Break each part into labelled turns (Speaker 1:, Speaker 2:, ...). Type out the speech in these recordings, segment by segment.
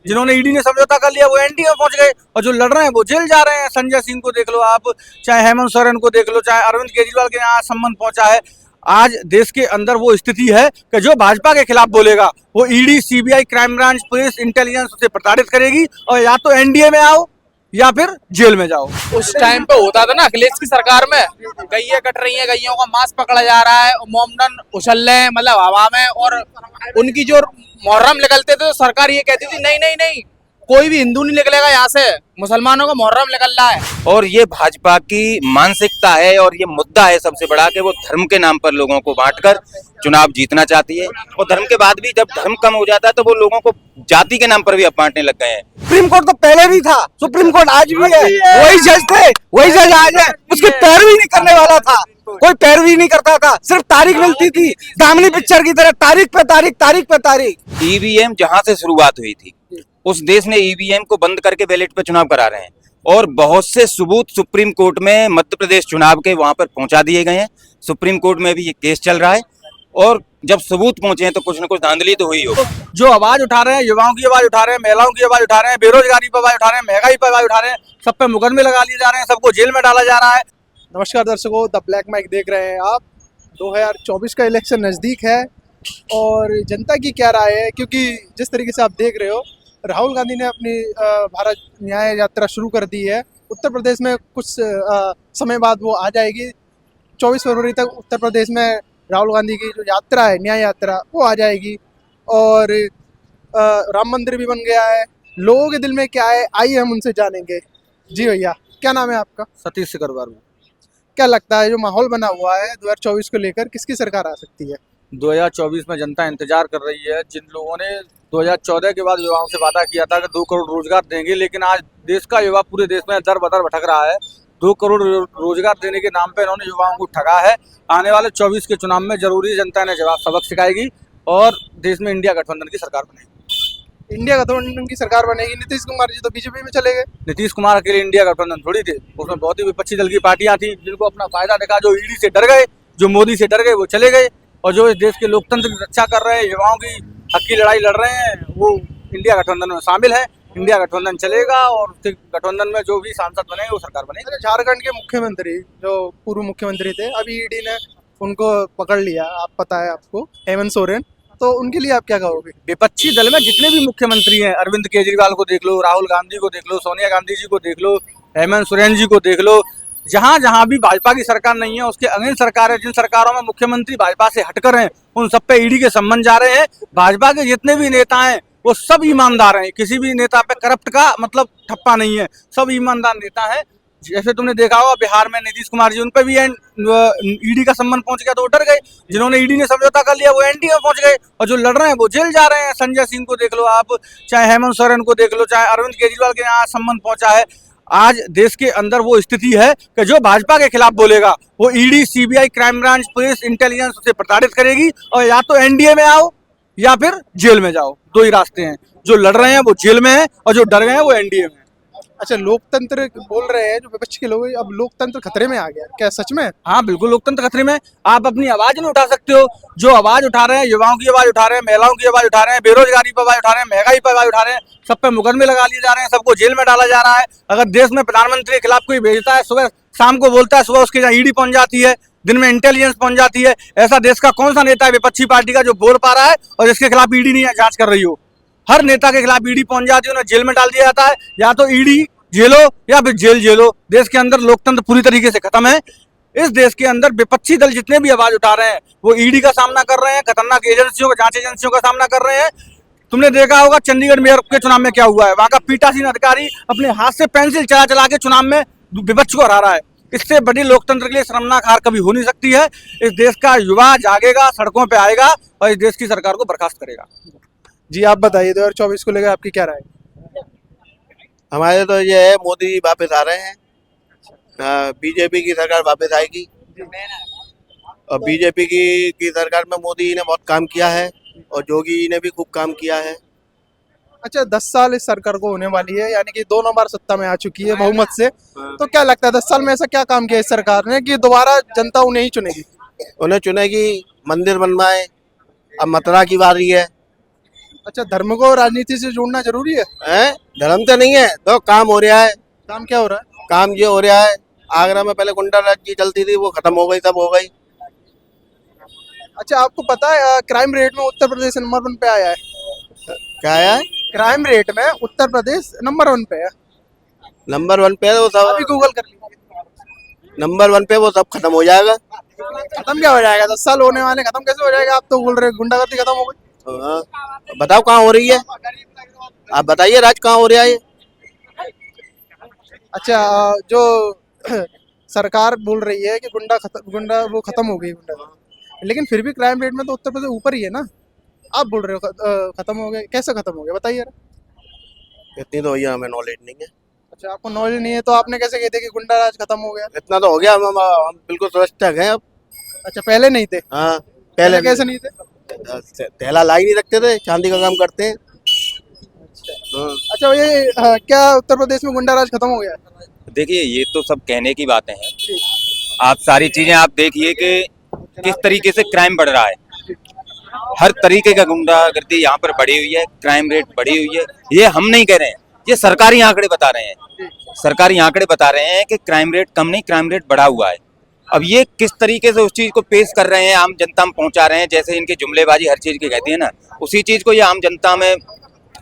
Speaker 1: जिन्होंने ईडी ने समझौता कर लिया वो एनडीए में पहुंच गए, और जो लड़ रहे हैं वो जेल जा रहे हैं। संजय सिंह को देख लो आप, चाहे हेमंत सोरेन को देख लो, चाहे अरविंद केजरीवाल के यहाँ संबंध पहुंचा है। आज देश के अंदर वो स्थिति है कि जो भाजपा के खिलाफ बोलेगा वो ED, CBI, crime branch, police, intelligence उसे प्रताड़ित करेगी, और या तो एनडीए में आओ या फिर जेल में जाओ।
Speaker 2: उस टाइम पे होता था ना अखिलेश की सरकार में, गैया कट रही है, गैयों का मांस पकड़ा जा रहा है, मोमडन उछल रहे हैं मतलब हवा में, और उनकी जो मुहर्रम निकलते थे तो सरकार ये कहती थी नहीं नहीं नहीं, कोई भी हिंदू नहीं निकलेगा यहाँ से, मुसलमानों का मुहर्रम निकल रहा है।
Speaker 3: और ये भाजपा की मानसिकता है और ये मुद्दा है सबसे बड़ा कि वो धर्म के नाम पर लोगों को बांटकर चुनाव जीतना चाहती है, और धर्म के बाद भी जब धर्म कम हो जाता है तो वो लोगों को जाति के नाम पर भी अब बांटने लग गए हैं।
Speaker 1: सुप्रीम कोर्ट तो पहले भी था, सुप्रीम कोर्ट आज भी है, वही जज थे, वही जज आज है, उसकी पैरवी नहीं करने वाला था, कोई पैरवी नहीं करता था, सिर्फ तारीख मिलती थी, दामनी पिक्चर की तरह तारीख पे तारीख, तारीख पे तारीख।
Speaker 3: ईवीएम जहां से शुरुआत हुई थी उस देश ने ईवीएम को बंद करके बैलेट पे चुनाव करा रहे हैं, और बहुत से सबूत सुप्रीम कोर्ट में मध्य प्रदेश चुनाव के वहां पर पहुंचा दिए गए हैं। सुप्रीम कोर्ट में भी ये केस चल रहा है, और जब सबूत पहुंचे हैं तो कुछ न कुछ धांधली तो हुई हो।
Speaker 1: जो आवाज उठा रहे हैं, युवाओं की आवाज उठा रहे हैं, महिलाओं की आवाज उठा रहे हैं, बेरोजगारी पर आवाज उठा रहे हैं, महंगाई पर आवाज उठा रहे हैं, सब पे मुकदमे लगा लिए जा रहे हैं, सबको जेल में डाला जा रहा है।
Speaker 4: नमस्कार दर्शकों, द ब्लैक माइक देख रहे हैं आप। 2024 का इलेक्शन नज़दीक है और जनता की क्या राय है, क्योंकि जिस तरीके से आप देख रहे हो राहुल गांधी ने अपनी भारत न्याय यात्रा शुरू कर दी है। उत्तर प्रदेश में कुछ समय बाद वो आ जाएगी। 24 फरवरी तक उत्तर प्रदेश में राहुल गांधी की जो यात्रा है, न्याय यात्रा, वो आ जाएगी। और राम मंदिर भी बन गया है। लोगों के दिल में क्या है, आइए हम उनसे जानेंगे। जी भैया, क्या नाम है आपका?
Speaker 1: सतीश सिकरवार।
Speaker 4: क्या लगता है जो माहौल बना हुआ है 2024 को लेकर, किसकी सरकार आ सकती है?
Speaker 1: 2024 में जनता इंतजार कर रही है। जिन लोगों ने 2014 के बाद युवाओं से वादा किया था कि 2 करोड़ रोजगार देंगे, लेकिन आज देश का युवा पूरे देश में दर बदर भटक रहा है। 2 करोड़ रोजगार देने के नाम पे इन्होंने युवाओं को ठगा है। आने वाले 24 के चुनाव में जरूरी जनता ने जवाब सबक सिखाएगी और देश में इंडिया गठबंधन की सरकार बनेगी।
Speaker 4: इंडिया गठबंधन की सरकार बनेगी। नीतीश कुमार जी तो बीजेपी में चले गए।
Speaker 1: नीतीश कुमार अकेले इंडिया गठबंधन थोड़ी थे, उसमें बहुत ही विपक्षी दल की पार्टियां थी जिनको अपना फायदा दिखा। जो ईडी से डर गए, जो मोदी से डर गए, वो चले गए, और जो इस देश के लोकतंत्र की रक्षा कर रहे हैं, युवाओं की हक की लड़ाई लड़ रहे हैं, वो इंडिया गठबंधन में शामिल है। इंडिया गठबंधन चलेगा और गठबंधन में जो भी सांसद बनेंगे वो सरकार बनेगी।
Speaker 4: झारखंड के मुख्यमंत्री जो पूर्व मुख्यमंत्री थे, अभी ईडी ने उनको पकड़ लिया, आप पता है आपको, हेमंत सोरेन, तो उनके लिए आप क्या कहोगे?
Speaker 1: विपक्षी दल में जितने भी मुख्यमंत्री हैं, अरविंद केजरीवाल को देख लो, राहुल गांधी को देख लो, सोनिया गांधी जी को देख लो, हेमंत सोरेन जी को देख लो, जहां जहां भी भाजपा की सरकार नहीं है उसके अगेंस्ट सरकार है। जिन सरकारों में मुख्यमंत्री भाजपा से हटकर हैं उन सब पे ईडी के संबंध जा रहे हैं। भाजपा के जितने भी नेता हैं वो सब ईमानदार हैं, किसी भी नेता पे करप्ट का मतलब ठप्पा नहीं है, सब ईमानदार नेता हैं। जैसे तुमने देखा होगा बिहार में नीतीश कुमार जी, उन पे भी ईडी का संबंध पहुंच गया तो वो डर गए। जिन्होंने ईडी ने समझौता कर लिया वो एनडीए में पहुंच गए, और जो लड़ रहे हैं वो जेल जा रहे हैं। संजय सिंह को देख लो आप, चाहे हेमंत सोरेन को देख लो, चाहे अरविंद केजरीवाल के यहाँ संबंध पहुंचा है। आज देश के अंदर वो स्थिति है कि जो भाजपा के खिलाफ बोलेगा वो ED, CBI, crime branch, police, intelligence उसे प्रताड़ित करेगी, और या तो एनडीए में आओ या फिर जेल में जाओ। 2 ही रास्ते हैं। जो लड़ रहे हैं वो जेल में है और जो डर गए हैं वो एनडीए में।
Speaker 4: अच्छा, लोकतंत्र बोल रहे हैं जो विपक्ष के लोग, अब लोकतंत्र खतरे में आ गया, क्या सच में?
Speaker 1: हाँ बिल्कुल, लोकतंत्र खतरे में। आप अपनी आवाज नहीं उठा सकते हो। जो आवाज उठा रहे हैं, युवाओं की आवाज उठा रहे हैं, महिलाओं की आवाज उठा रहे हैं, बेरोजगारी पर आवाज उठा रहे हैं, महंगाई पर आवाज उठा रहे हैं, सब पे मुकदमे लगा लिए जा रहे हैं, सबको जेल में डाला जा रहा है। अगर देश में प्रधानमंत्री के खिलाफ कोई भेजता है, सुबह शाम को बोलता है, सुबह उसके यहाँ ईडी पहुंच जाती है, दिन में इंटेलिजेंस पहुंच जाती है। ऐसा देश का कौन सा नेता है विपक्षी पार्टी का जो बोल पा रहा है और जिसके खिलाफ ईडी नहीं जांच कर रही हो? हर नेता के खिलाफ ईडी पहुंच जाती है, उन्हें जेल में डाल दिया जाता है। या तो ईडी जेलो या फिर जेल जेलो। देश के अंदर लोकतंत्र पूरी तरीके से खत्म है। इस देश के अंदर विपक्षी दल जितने भी आवाज उठा रहे हैं वो ईडी का सामना कर रहे हैं, खतरनाक एजेंसियों का, जांच एजेंसियों का सामना कर रहे हैं। तुमने देखा होगा चंडीगढ़ मेयर के चुनाव में क्या हुआ है। वहां का पीठासीन अधिकारी अपने हाथ से पेंसिल चला चला के चुनाव में विपक्ष को हरा रहा है। इससे बड़ी लोकतंत्र के लिए शर्मनाक हार कभी हो नहीं सकती है। इस देश का युवा जागेगा, सड़कों पे आएगा और इस देश की सरकार को बर्खास्त करेगा।
Speaker 4: जी आप बताइए, 2024 को लेकर आपकी क्या राय है?
Speaker 5: हमारे तो ये है, मोदी वापस आ रहे हैं, बीजेपी की सरकार वापस आएगी, और बीजेपी की सरकार में मोदी ने बहुत काम किया है और योगी ने भी खूब काम किया है।
Speaker 4: अच्छा, 10 साल इस सरकार को होने वाली है, यानी कि 2 बार सत्ता में आ चुकी है बहुमत से। तो क्या लगता है 10 साल में ऐसा क्या काम किया इस सरकार ने कि दोबारा जनता उन्हें ही चुनेगी?
Speaker 5: उन्हें चुनेगी, मंदिर बनवाए। अब मथुरा की बारी है,
Speaker 4: अच्छा, धर्म को राजनीति से जोड़ना जरूरी है?
Speaker 5: हैं? धर्म तो नहीं है, तो काम हो रहा है।
Speaker 4: काम क्या हो रहा है?
Speaker 5: काम ये हो रहा है, आगरा में पहले गुंडा राज की चलती थी, वो खत्म हो गई, सब हो गई।
Speaker 4: अच्छा, आपको पता है क्राइम रेट में उत्तर प्रदेश नंबर 1 पे आया है?
Speaker 5: क्या है?
Speaker 4: क्राइम रेट में उत्तर प्रदेश नंबर 1 पे है।
Speaker 5: नंबर 1 पे वो
Speaker 4: अभी
Speaker 5: सब,
Speaker 4: गूगल कर लीजिए।
Speaker 5: नंबर 1 पे वो सब खत्म हो जाएगा।
Speaker 4: खत्म क्या हो जाएगा? 10 साल होने वाले, खत्म कैसे हो जाएगा? आप तो बोल रहे हैं गुंडागर्दी खत्म हो गई।
Speaker 5: हाँ, बताओ कहाँ हो रही है, आप बताइए राज कहाँ हो रहा है ये?
Speaker 4: अच्छा, जो सरकार बोल रही है कि गुंडा वो खत्म हो गई गुंडा, लेकिन फिर भी क्राइम रेट में तो उत्तर प्रदेश ऊपर ही है ना। आप बोल रहे हो खत्म हो गए, कैसे खत्म हो गए बताइए यार।
Speaker 5: इतनी तो भैया हमें नॉलेज नहीं है।
Speaker 4: अच्छा, आपको नॉलेज नहीं है तो आपने कैसे कहते कि गुंडा राज खत्म हो गया?
Speaker 5: इतना तो हो गया, हम बिल्कुल सुरक्षित हैं अब।
Speaker 4: अच्छा, पहले नहीं थे?
Speaker 5: हाँ,
Speaker 4: पहले
Speaker 5: पहले
Speaker 4: कैसे नहीं थे?
Speaker 5: थैला ला ही नहीं रखते थे, चांदी का काम करते हैं। हाँ।
Speaker 4: अच्छा, ये क्या उत्तर प्रदेश में गुंडा राज खत्म हो गया?
Speaker 3: देखिए ये तो सब कहने की बातें हैं। आप सारी चीजें आप देखिए कि किस तरीके से क्राइम बढ़ रहा है। हर तरीके का गुंडागर्दी यहाँ पर बढ़ी हुई है, क्राइम रेट बढ़ी हुई है। ये हम नहीं कह रहे हैं, ये सरकारी आंकड़े बता रहे हैं। सरकारी आंकड़े बता रहे हैं कि क्राइम रेट कम नहीं, क्राइम रेट बढ़ा हुआ है। अब ये किस तरीके से उस चीज को पेश कर रहे हैं, आम जनता में पहुंचा रहे हैं, जैसे इनकी जुमलेबाजी हर चीज की कहती है ना, उसी चीज को ये आम जनता में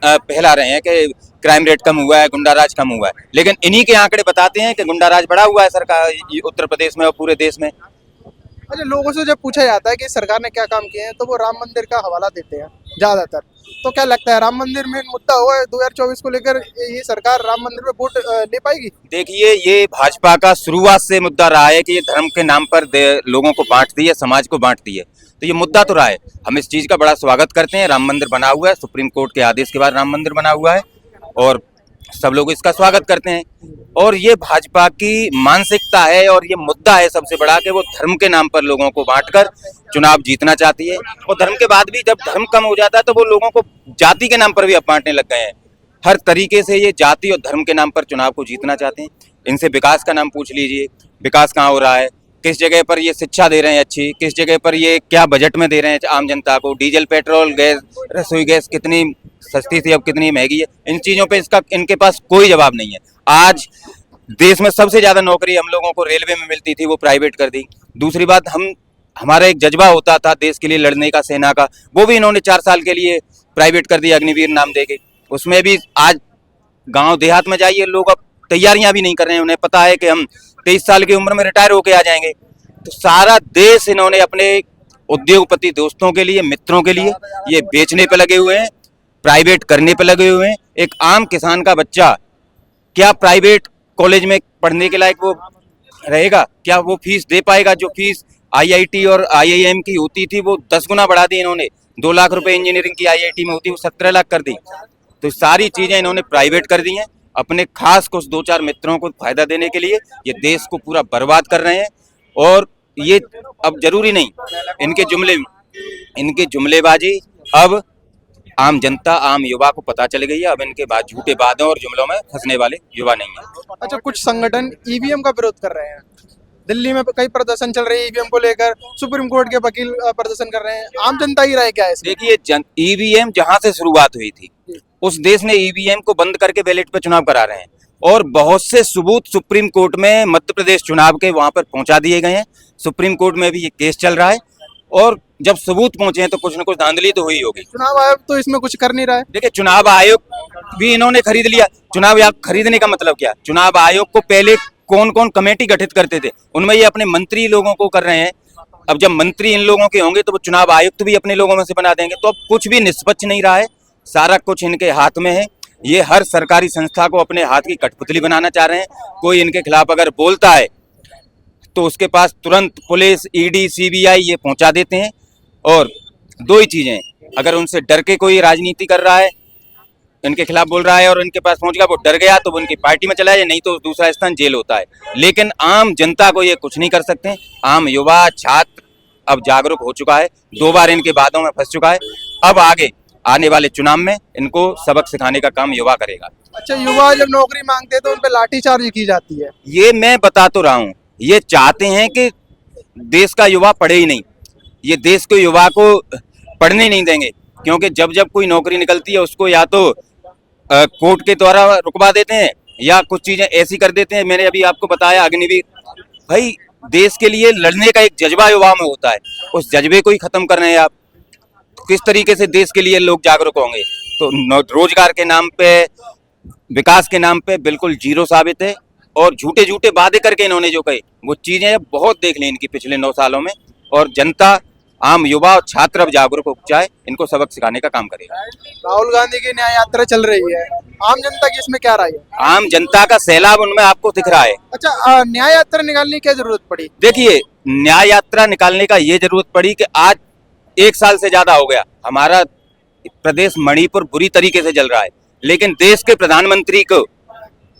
Speaker 3: फैला रहे हैं कि क्राइम रेट कम हुआ है, गुंडाराज कम हुआ है। लेकिन इन्हीं के आंकड़े बताते हैं कि गुंडाराज बढ़ा हुआ है सरकार उत्तर प्रदेश में और पूरे देश में।
Speaker 4: अच्छा, लोगों से जब पूछा जाता है कि सरकार ने क्या काम किए हैं तो वो राम मंदिर का हवाला देते हैं ज्यादातर। तो क्या लगता है राम मंदिर में मुद्दा हुआ है 2024 को लेकर, ये सरकार राम मंदिर में वोट ले पाएगी?
Speaker 3: देखिए ये भाजपा का शुरुआत से मुद्दा रहा है कि ये धर्म के नाम पर लोगों को बांटती है, समाज को बांटती है। तो ये मुद्दा तो रहा है, हम इस चीज का बड़ा स्वागत करते हैं। राम मंदिर बना हुआ है, सुप्रीम कोर्ट के आदेश के बाद राम मंदिर बना हुआ है और सब लोग इसका स्वागत करते हैं। और ये भाजपा की मानसिकता है और ये मुद्दा है सबसे बड़ा कि वो धर्म के नाम पर लोगों को बांटकर चुनाव जीतना चाहती है। और धर्म के बाद भी जब धर्म कम हो जाता है तो वो लोगों को जाति के नाम पर भी अब बांटने लग गए हैं। हर तरीके से ये जाति और धर्म के नाम पर चुनाव को जीतना चाहते हैं। इनसे विकास का नाम पूछ लीजिए, विकास कहाँ हो रहा है, किस जगह पर ये शिक्षा दे रहे हैं अच्छी, किस जगह पर ये क्या बजट में दे रहे हैं आम जनता को। डीजल, पेट्रोल, गैस, रसोई गैस कितनी सस्ती थी अब कितनी महंगी है, इन चीजों पे इनके पास कोई जवाब नहीं है। आज देश में सबसे ज्यादा नौकरी हम लोगों को रेलवे में मिलती थी, वो प्राइवेट कर दी। दूसरी बात, हमारा एक जज्बा होता था देश के लिए लड़ने का, सेना का, वो भी इन्होंने 4 साल के लिए प्राइवेट कर दिया, अग्निवीर नाम देके। उसमें भी आज गांव देहात में जाइए, लोग अब तैयारियां भी नहीं कर रहे हैं। उन्हें पता है कि हम 23 साल की उम्र में रिटायर होके आ जाएंगे। तो सारा देश इन्होंने अपने उद्योगपति दोस्तों के लिए, मित्रों के लिए ये बेचने पे लगे हुए हैं, प्राइवेट करने पे लगे हुए हैं। एक आम किसान का बच्चा क्या प्राइवेट कॉलेज में पढ़ने के लायक वो रहेगा? क्या वो फीस दे पाएगा जो फीस आईआईटी और आईआईएम की होती थी? वो 10 गुना बढ़ा दी इन्होंने। 2 लाख रुपए इंजीनियरिंग की आईआईटी में होती, वो 17 लाख कर दी। तो सारी चीजें इन्होंने प्राइवेट कर दी हैं अपने खास कुछ 2-4 मित्रों को फायदा देने के लिए। ये देश को पूरा बर्बाद कर रहे हैं। और ये अब जरूरी नहीं, इनके जुमलेबाजी अब आम जनता, आम युवा को पता चल गई है। अब इनके बाद झूठे वादों और जुमलों में फंसने वाले युवा नहीं है।
Speaker 4: अच्छा, कुछ संगठन ईवीएम का विरोध कर रहे हैं। दिल्ली में कई प्रदर्शन चल रहे हैं ईवीएम को लेकर, सुप्रीम कोर्ट के वकील प्रदर्शन कर रहे हैं। आम जनता की राय क्या है इसमें?
Speaker 3: देखिए ईवीएम जहां से शुरुआत हुई थी उस देश ने ईवीएम को बंद करके बैलेट पे चुनाव करा रहे हैं। और बहुत से सबूत सुप्रीम कोर्ट में मध्य प्रदेश चुनाव के वहां पर पहुंचा दिए गए हैं। सुप्रीम कोर्ट में भी ये केस चल रहा है और जब सबूत पहुंचे हैं तो कुछ न कुछ धांधली तो हुई होगी।
Speaker 4: चुनाव आयोग तो इसमें कुछ कर नहीं रहा है।
Speaker 3: देखिए चुनाव आयोग भी इन्होंने खरीद लिया। चुनाव आयोग खरीदने का मतलब क्या? चुनाव आयोग को पहले कौन कौन कमेटी गठित करते थे, उनमें ये अपने मंत्री लोगों को कर रहे हैं। अब जब मंत्री इन लोगों के होंगे तो वो चुनाव आयुक्त भी अपने लोगों में से बना देंगे। तो अब कुछ भी निष्पक्ष नहीं रहा है, सारा कुछ इनके हाथ में है। ये हर सरकारी संस्था को अपने हाथ की कठपुतली बनाना चाह रहे हैं। कोई इनके खिलाफ अगर बोलता है तो उसके पास तुरंत पुलिस, ईडी, सीबीआई ये पहुंचा देते हैं। और 2 ही चीजें, अगर उनसे डर के कोई राजनीति कर रहा है, इनके खिलाफ बोल रहा है और इनके पास पहुंच गया, वो डर गया तो वो उनकी पार्टी में चला जाए, नहीं तो दूसरा स्थान जेल होता है। लेकिन आम जनता को ये कुछ नहीं कर सकते। आम युवा, छात्र अब जागरूक हो चुका है, 2 बार इनके वादों में फंस चुका है। अब आगे आने वाले चुनाव में इनको सबक सिखाने का काम युवा करेगा।
Speaker 4: अच्छा, युवा जब नौकरी मांगते हैं तो उन पे लाठीचार्ज की जाती है।
Speaker 3: ये मैं बता तो रहा हूँ, ये चाहते हैं कि देश का युवा पढ़े ही नहीं, ये देश के युवा को पढ़ने नहीं देंगे। क्योंकि जब जब कोई नौकरी निकलती है उसको या तो कोर्ट के द्वारा रुकवा देते हैं या कुछ चीजें ऐसी कर देते हैं। मैंने अभी आपको बताया अग्निवीर, भाई देश के लिए लड़ने का एक जज्बा युवाओं में होता है, उस जज्बे को ही खत्म कर रहे हैं आप। किस तरीके से देश के लिए लोग जागरूक होंगे? तो रोजगार के नाम पे, विकास के नाम पे बिल्कुल जीरो साबित है। और झूठे झूठे वादे करके इन्होंने जो कहे वो चीजें बहुत देख ली इनकी पिछले 9 सालों में। और जनता, आम युवा और छात्र अब जागरूक हो जाए, इनको सबक सिखाने का काम करेगा।
Speaker 4: राहुल गांधी की न्याय यात्रा चल रही है, आम जनता की इसमें क्या राय है?
Speaker 3: आम जनता का सैलाब उनमें आपको दिख रहा है।
Speaker 4: अच्छा, न्याय यात्रा निकालने की क्या जरूरत पड़ी?
Speaker 3: देखिए, न्याय यात्रा निकालने का ये जरूरत पड़ी कि आज 1 साल से ज्यादा हो गया हमारा प्रदेश मणिपुर बुरी तरीके से जल रहा है, लेकिन देश के प्रधानमंत्री को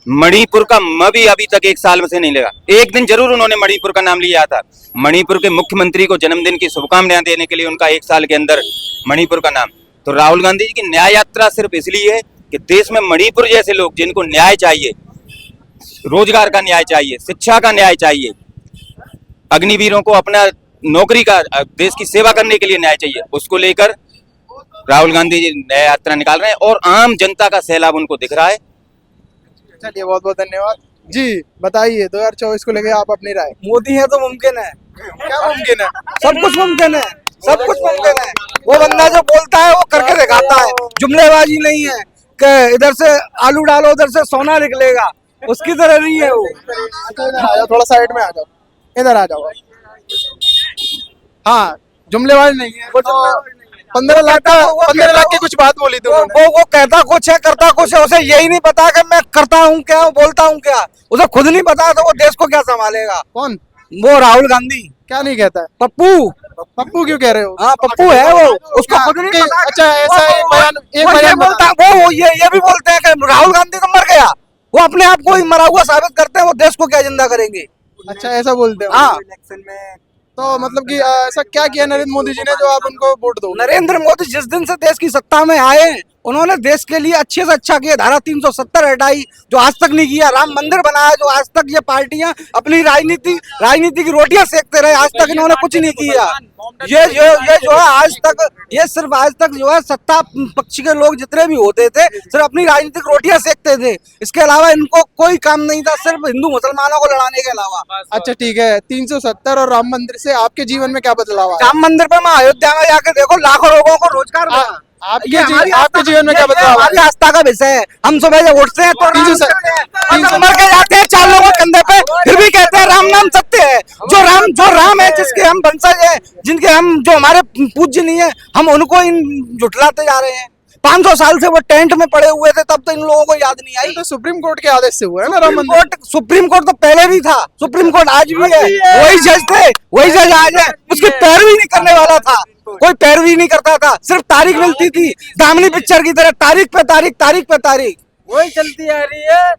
Speaker 3: मणिपुर का म भी अभी तक 1 साल में से नहीं लगा। एक दिन जरूर उन्होंने मणिपुर का नाम लिया था। मणिपुर के मुख्यमंत्री को जन्मदिन की शुभकामनाएं देने के लिए उनका 1 साल के अंदर मणिपुर का नाम। तो राहुल गांधी जी की न्याय यात्रा सिर्फ इसलिए है कि देश में मणिपुर जैसे लोग जिनको न्याय चाहिए, रोजगार का न्याय चाहिए, शिक्षा का न्याय चाहिए, अग्निवीरों को अपना नौकरी का, देश की सेवा करने के लिए न्याय चाहिए, उसको लेकर राहुल गांधी जी न्याय यात्रा निकाल रहे हैं और आम जनता का सैलाब उनको दिख रहा है।
Speaker 4: चलिए, बहुत बहुत धन्यवाद जी। बताइए 2024 को लेके आप अपनी राय।
Speaker 1: मोदी है तो मुमकिन है,
Speaker 4: क्या मुमकिन है?
Speaker 1: सब कुछ मुमकिन है, सब कुछ मुमकिन है। वो बंदा जो बोलता है वो करके दिखाता है, जुमलेबाजी नहीं है कि इधर से आलू डालो उधर से सोना निकलेगा, उसकी तरह नहीं है वो।
Speaker 4: इधर आ जाओ, थोड़ा साइड में आ जाओ, इधर आ जाओ। हाँ, जुमलेबाज नहीं है। 15 लाख की कुछ बात बोली थी उन्होंने।
Speaker 1: वो कहता कुछ है करता कुछ है, उसे यही नहीं पता कि मैं करता हूँ क्या, बोलता हूँ क्या, उसे खुद नहीं पता तो वो देश को क्या संभालेगा?
Speaker 4: कौन?
Speaker 1: वो राहुल गांधी।
Speaker 4: क्या नहीं कहता है?
Speaker 1: पप्पू।
Speaker 4: पप्पू क्यों कह रहे हो?
Speaker 1: हाँ, पप्पू है वो, उसको खुद नहीं पता।
Speaker 4: अच्छा, ऐसा एक
Speaker 1: वो ये बोलता, वो ये भी बोलते हैं कि राहुल गांधी तो मर गया, वो अपने आप को ही मरा हुआ साबित करते हैं, वो देश को क्या जिंदा करेंगे?
Speaker 4: अच्छा, ऐसा बोलते हैं।
Speaker 1: हाँ।
Speaker 4: इलेक्शन में तो मतलब कि ऐसा क्या किया नरेंद्र मोदी जी ने जो आप उनको वोट दो?
Speaker 1: नरेंद्र मोदी जिस दिन से देश की सत्ता में आए उन्होंने देश के लिए अच्छे से अच्छा किया। धारा 370 हटाई जो आज तक नहीं किया, राम मंदिर बनाया जो आज तक ये पार्टियां अपनी राजनीति की रोटियां सेकते रहे, आज तक इन्होंने कुछ नहीं किया। ये जो है आज तक, ये सिर्फ आज तक जो है सत्ता पक्ष के लोग जितने भी होते थे सिर्फ अपनी राजनीतिक रोटियां सेकते थे, इसके अलावा इनको कोई काम नहीं था, सिर्फ हिंदू मुसलमानों को लड़ाने के अलावा।
Speaker 4: अच्छा, ठीक है। 370 और राम मंदिर से आपके जीवन में क्या बदलाव आया?
Speaker 1: राम मंदिर पर मैं अयोध्या में जाके देखो, लाखों लोगों को रोजगार मिला।
Speaker 4: आपके जीवन में क्या बदलाव?
Speaker 1: हमारी आस्था का विषय है। हम सुबह जब उठते हैं तो मर के जाते हैं 4 लोगों के कंधे पे, फिर भी कहते हैं राम नाम सत्य है। जो राम है, जिसके हम वंशज हैं, जिनके हम, जो हमारे पूज्य नहीं है, हम उनको इन झुठलाते जा रहे हैं। 500 साल से वो टेंट में पड़े हुए थे, तब तो इन लोगों को याद नहीं आई।
Speaker 4: तो सुप्रीम कोर्ट के आदेश से हुआ है ना राम मंदिर?
Speaker 1: सुप्रीम कोर्ट तो पहले भी था, सुप्रीम कोर्ट आज भी है, वही जज थे, वही जज आज है। उसकी पैरवी नहीं करने वाला था, कोई पैरवी नहीं करता था, सिर्फ तारीख मिलती थी, दामनी पिक्चर की तरह तारीख पे तारीख वही चलती आ रही है।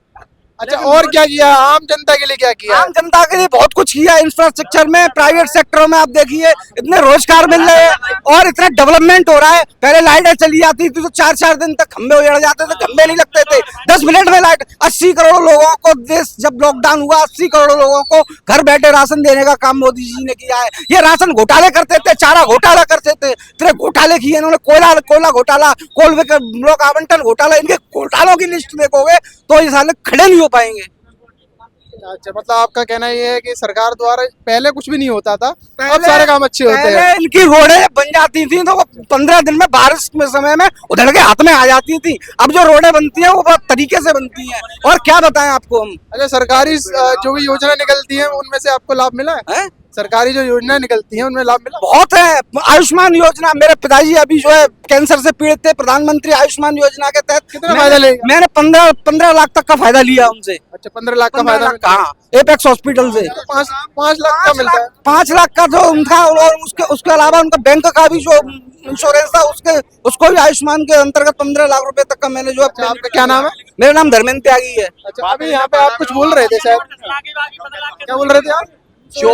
Speaker 4: अच्छा, और क्या किया आम जनता के लिए? क्या किया
Speaker 1: आम जनता के लिए? बहुत कुछ किया। इंफ्रास्ट्रक्चर में, प्राइवेट सेक्टरों में आप देखिए इतने रोजगार मिल रहे हैं और इतना डेवलपमेंट हो रहा है। पहले लाइटें चली जाती थी तो 4-4 दिन तक खंबे उजड़ जाते थे, खंबे नहीं लगते थे, 10 मिनट में लाइट। 80 करोड़ लोगों को देश, जब लॉकडाउन हुआ 80 करोड़ लोगों को घर बैठे राशन देने का काम मोदी जी ने किया है। ये राशन घोटाले करते थे, चारा घोटाला करते थे, इतने घोटाले किए इन्होंने। कोयला घोटाला, कोल ब्लॉक आवंटन घोटाला, इनके घोटालों की लिस्ट देखोगे तो ये साले खड़े नहीं हो पाएंगे।
Speaker 4: अच्छा, मतलब आपका कहना ये है कि सरकार द्वारा पहले कुछ भी नहीं होता था, अब सारे काम अच्छे होते हैं।
Speaker 1: इनकी रोडें बन जाती थी तो वो 15 दिन में, बारिश के समय में उधड़ के हाथ में आ जाती थी। अब जो रोडें बनती हैं वो बहुत तरीके से बनती हैं, और क्या बताएं आपको हम।
Speaker 4: अच्छा, सरकारी जो भी योजना निकलती है उनमें से आपको लाभ मिला है? सरकारी जो योजना निकलती है उनमें लाभ मिला?
Speaker 1: बहुत है। आयुष्मान योजना, मेरे पिताजी अभी जो है कैंसर से पीड़ित थे, प्रधानमंत्री आयुष्मान योजना के तहत
Speaker 4: कितना फायदा लेगा?
Speaker 1: मैंने 15 लाख तक का फायदा लिया उनसे।
Speaker 4: अच्छा, 15 लाख का फायदा?
Speaker 1: कहाँ? एपेक्स हॉस्पिटल से
Speaker 4: 5 लाख का मिलता है।
Speaker 1: 5 लाख का जो उनका, और उसके अलावा उनका बैंक का भी जो इंश्योरेंस था उसको भी आयुष्मान के अंतर्गत 15 लाख रुपए तक का मैंने जो।
Speaker 4: आपका क्या नाम है?
Speaker 1: मेरा नाम धर्मेंद्र त्यागी है।
Speaker 4: अच्छा, अभी यहाँ पे आप कुछ बोल रहे थे शायद, क्या बोल रहे थे आप?
Speaker 2: जो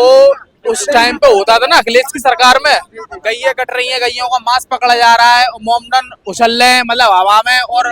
Speaker 2: उस टाइम पे होता था ना अखिलेश की सरकार में, गैया कट रही है, गैयों का मांस पकड़ा जा रहा है, मोमडन उछल रहे हैं मतलब हवा में, और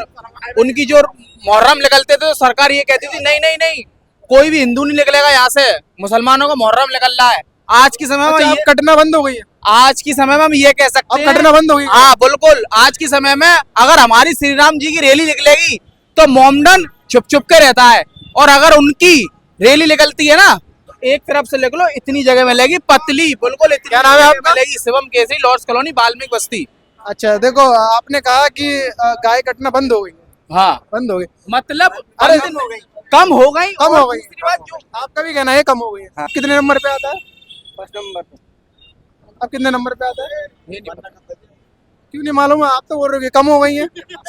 Speaker 2: उनकी जो मुहर्रम निकलते थे तो सरकार ये कहती थी नहीं नहीं नहीं, कोई भी हिंदू नहीं निकलेगा यहाँ से, मुसलमानों का मुहर्रम निकल रहा है। आज के समय में
Speaker 4: अच्छा, कटना बंद हो गई है?
Speaker 2: आज की समय में हम ये कह सकते
Speaker 4: अब
Speaker 2: हैं,
Speaker 4: घटना बंद हो गई।
Speaker 2: हाँ बिल्कुल, आज की समय में अगर हमारी श्री राम जी की रैली निकलेगी तो मोमडन छुप छुप के रहता है, और अगर उनकी रैली निकलती है ना, एक तरफ से लिख लो, इतनी जगह मिलेगी, पतली बिल्कुल इतनी
Speaker 4: क्या नाम है
Speaker 2: जगह
Speaker 4: आपका?
Speaker 2: मिलेगी, शिवम केसरी, लॉर्ड्स कॉलोनी, वाल्मीकि बस्ती।
Speaker 4: अच्छा देखो, आपने कहा कि गाय कटना बंद हो गई,
Speaker 2: हाँ
Speaker 4: बंद हो गई।
Speaker 2: मतलब
Speaker 4: अरे
Speaker 2: कम हो गई, कम हो गई,
Speaker 4: कम
Speaker 2: और
Speaker 4: हो गई।
Speaker 2: दूसरी बात जो
Speaker 4: आपका भी कहना है कम हो गई है। कितने नंबर पे आता है?
Speaker 1: 1st नंबर पे।
Speaker 4: अब कितने नंबर पे आता है? क्यों नहीं मालूम है? आप तो बोल रहे हो कि कम हो गई है।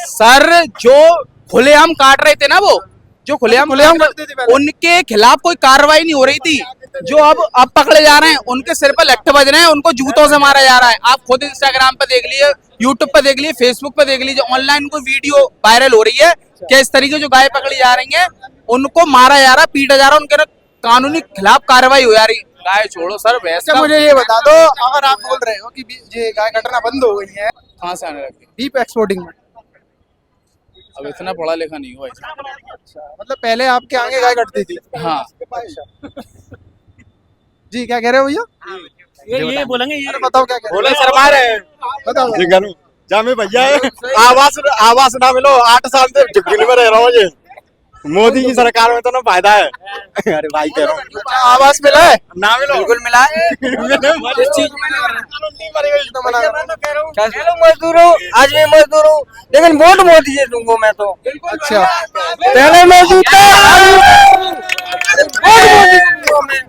Speaker 2: सर जो खुलेआम काट रहे थे ना, वो जो खुलेआम
Speaker 4: खुलेआम
Speaker 2: काट
Speaker 4: करते थे पहले।
Speaker 2: उनके खिलाफ कोई कार्रवाई नहीं हो रही थी। जो अब पकड़े जा रहे हैं, उनके सिर पर लट्ठे बज रहे हैं, उनको जूतों से मारा जा रहा है। आप खुद इंस्टाग्राम पे देख लीजिए, यूट्यूब पे देख लीजिए, फेसबुक पे देख लीजिए, ऑनलाइन कोई वीडियो वायरल हो रही है कि इस तरीके जो गाय पकड़ी जा रही है, उनको मारा जा रहा है, पीटा जा रहा है, उनके कानूनी खिलाफ कार्रवाई हो जा रही है। गाय छोड़ो सर, भैंस
Speaker 4: अच्छा
Speaker 2: का
Speaker 4: मुझे ये बता दो, अगर आप बोल रहे हो कि ये गाय कटना बंद हो गई है
Speaker 2: कहाँ से आने लगे?
Speaker 4: डीप एक्सपोर्टिंग में,
Speaker 2: अब इतना पढ़ा लिखा नहीं हुआ इसमें।
Speaker 4: मतलब पहले आपके आगे गाय कटती थी।
Speaker 2: हाँ
Speaker 4: जी क्या कह रहे हो भैया?
Speaker 1: ये बोलेंगे, ये
Speaker 4: अरे बताओ क्या कह रहे
Speaker 6: बोले शर्मा रहे
Speaker 4: हो? बताओ।
Speaker 6: जी करूं जामे भैया आवास ना मिलो 8 साल से झुग्गी में रह रहा हूँ। ये मोदी की सरकार में तो ना फायदा है। अरे भाई कह रहा हूँ
Speaker 4: आवास मिला है?
Speaker 6: ना मिलो
Speaker 1: बिल्कुल मिला है।
Speaker 6: इस चीज
Speaker 4: तो मना कर रहा हूँ।
Speaker 1: चलो मजदूर हूँ, आज भी मजदूर हूँ, लेकिन वोट मोदी जी दूंगा मैं तो।
Speaker 4: अच्छा
Speaker 1: पहले मजदूर था, वोट मोदी दूंगा मैं।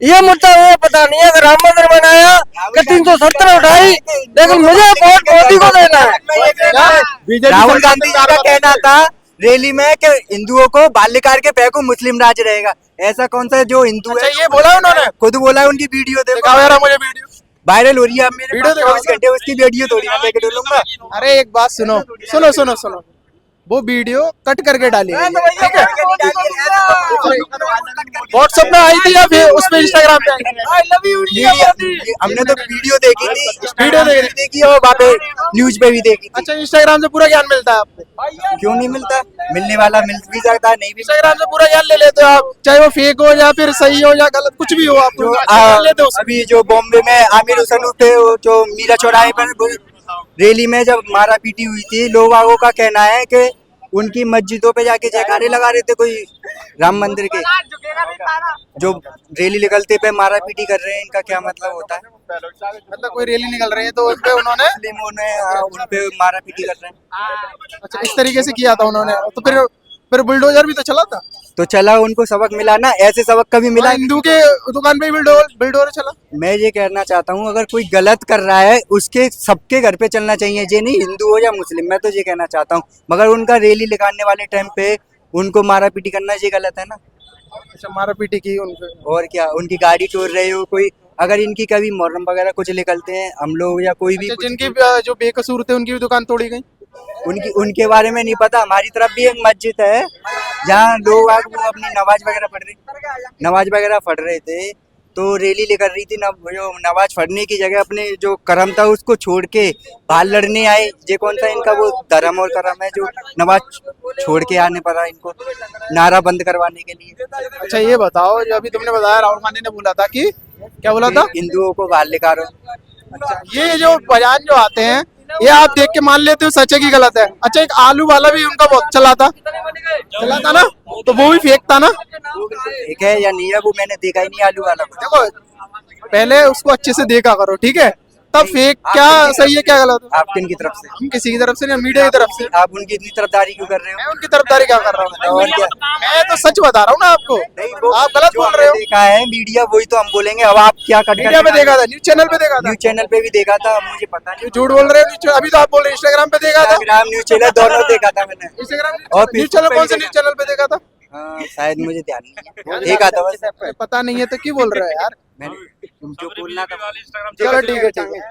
Speaker 1: ये मुद्दा मुझे पता नहीं है, अगर राम मंदिर बनाया कि 370 उठाई, लेकिन मुझे वोट मोदी को देना है।
Speaker 7: राहुल गांधी जी का कहना था रैली में कि हिंदुओं को बाल्यकाल के फेंको, मुस्लिम राज रहेगा। ऐसा कौन सा जो हिंदू
Speaker 4: अच्छा
Speaker 7: है?
Speaker 4: ये बोला उन्होंने?
Speaker 7: खुद बोला है, उनकी वीडियो देखो,
Speaker 4: दिखाओ यार मुझे वीडियो।
Speaker 7: वायरल हो रही है। अब मेरे
Speaker 4: वीडियो
Speaker 7: पास
Speaker 4: दिखाओ।
Speaker 7: 24 घंटे उसकी वीडियो थोड़ी मैं लेके डूलूंगा।
Speaker 4: अरे एक बात सुनो सुनो सुनो सुनो, वो वीडियो कट करके डाली गई है, ठीक है? व्हाट्सएप में आई थी या फिर उस पे इंस्टाग्राम पे आई थी?
Speaker 7: हमने तो वीडियो देखी थी,
Speaker 4: वीडियो
Speaker 7: देखी और वहाँ पे न्यूज पे भी देखी थी।
Speaker 4: अच्छा इंस्टाग्राम से पूरा ज्ञान मिलता है आपको?
Speaker 7: क्यों नहीं मिलता? मिलने वाला मिल भी सकता है, नहीं भी।
Speaker 4: इंस्टाग्राम से पूरा ज्ञान ले लेते हो आप, चाहे वो फेक हो या फिर सही हो या गलत, कुछ भी हो आप
Speaker 7: जो
Speaker 4: ज्ञान लेते हो उससे।
Speaker 7: अभी जो बॉम्बे में आमिर हुसैन थे, वो जो मीरा चौराहे पर रैली में जब मारा पीटी हुई थी, लोगों का कहना है कि उनकी मस्जिदों पे जाके जयकारे लगा रहे थे कोई राम मंदिर के। जो रैली निकलते पे मारा पीटी कर रहे हैं, इनका क्या मतलब होता है?
Speaker 4: मतलब कोई रैली निकल रही है तो उस पे उन्होंने
Speaker 7: मुस्लिमों ने उन पे मारा पीटी कर रहे हैं।
Speaker 4: अच्छा इस तरीके से किया था उन्होंने, तो फिर बुलडोजर भी तो चला था।
Speaker 7: तो चला, उनको सबक मिला ना, ऐसे सबक कभी मिला?
Speaker 4: हिंदू के दुकान पे बुलडोजर चला।
Speaker 7: मैं ये कहना चाहता हूँ, अगर कोई गलत कर रहा है उसके सबके घर पे चलना चाहिए, ये नहीं हिंदू हो या मुस्लिम। मैं तो ये कहना चाहता हूँ, मगर उनका रैली निकालने वाले टाइम पे उनको मारा पीटी करना ये गलत है ना।
Speaker 4: अच्छा मारा पीटी की उनके?
Speaker 7: और क्या, उनकी गाड़ी तोड़ रहे हो कोई, अगर इनकी कभी मुहर्रम वगैरह कुछ निकलते हैं, हम लोग या कोई भी
Speaker 4: अच्छा,
Speaker 7: कुछ,
Speaker 4: जिनकी जो बेकसूर थे उनकी भी दुकान तोड़ी गई।
Speaker 7: उनके बारे में नहीं पता। हमारी तरफ भी एक मस्जिद है जहाँ लोग वो अपनी नमाज वगैरह पढ़ रहे थे, तो रैली लेकर रही थी, जो नमाज पढ़ने की जगह अपने जो कर्म था उसको छोड़ के बाहर लड़ने आए। ये कौन सा इनका वो धर्म और कर्म है जो नमाज छोड़ के आने पड़ा इनको, नारा बंद करवाने के लिए?
Speaker 4: अच्छा ये बताओ, जो अभी तुमने बताया राहुल गांधी ने बोला था कि क्या बोला था?
Speaker 7: हिंदुओं को बाहर निकालो।
Speaker 4: ये जो बयान जो आते हैं, ये आप देख के मान लेते हो सच है कि गलत है? अच्छा एक आलू वाला भी उनका बहुत चला था ना, तो वो भी फेक था ना?
Speaker 7: ठीक है या नहीं है वो मैंने देखा ही नहीं आलू वाला को।
Speaker 4: देखो पहले उसको अच्छे से देखा करो, ठीक है? तब फेक क्या सही है क्या गलत है?
Speaker 7: आप किन की तरफ से?
Speaker 4: हम किसी की तरफ से नहीं, मीडिया की तरफ से।
Speaker 7: आप उनकी इतनी तरफदारी क्यों कर रहे
Speaker 4: मैं
Speaker 7: हो?
Speaker 4: उनकी तरफदारी क्या कर रहा हूँ?
Speaker 7: और क्या?
Speaker 4: मैं तो सच बता रहा हूँ ना आपको,
Speaker 7: नहीं, वो
Speaker 4: आप गलत
Speaker 7: जो
Speaker 4: बोल
Speaker 7: हमने
Speaker 4: रहे हो।
Speaker 7: देखा है मीडिया, वही तो हम बोलेंगे। अब आप क्या कट
Speaker 4: मीडिया पे देखा था, न्यूज चैनल पे देखा था।
Speaker 7: न्यूज चैनल पे भी देखा था, मुझे पता नहीं।
Speaker 4: झूठ बोल रहे हो, अभी तो आप बोल रहे इंस्टाग्राम पे देखा था।
Speaker 7: इंस्टाग्राम न्यूज चैनल दोनों देखा था मैंने।
Speaker 4: इंस्टाग्राम
Speaker 7: और
Speaker 4: न्यूज
Speaker 7: Facebook
Speaker 4: चैनल
Speaker 7: पे
Speaker 4: कौन
Speaker 7: भी
Speaker 4: से न्यूज चैनल पे देखा था?
Speaker 7: हाँ, शायद मुझे ध्यान नहीं है, देखा था बस।
Speaker 4: पता नहीं है तो क्यों बोल रहे हो यार?
Speaker 7: मैंने जो बोलना था।
Speaker 4: चलो ठीक है।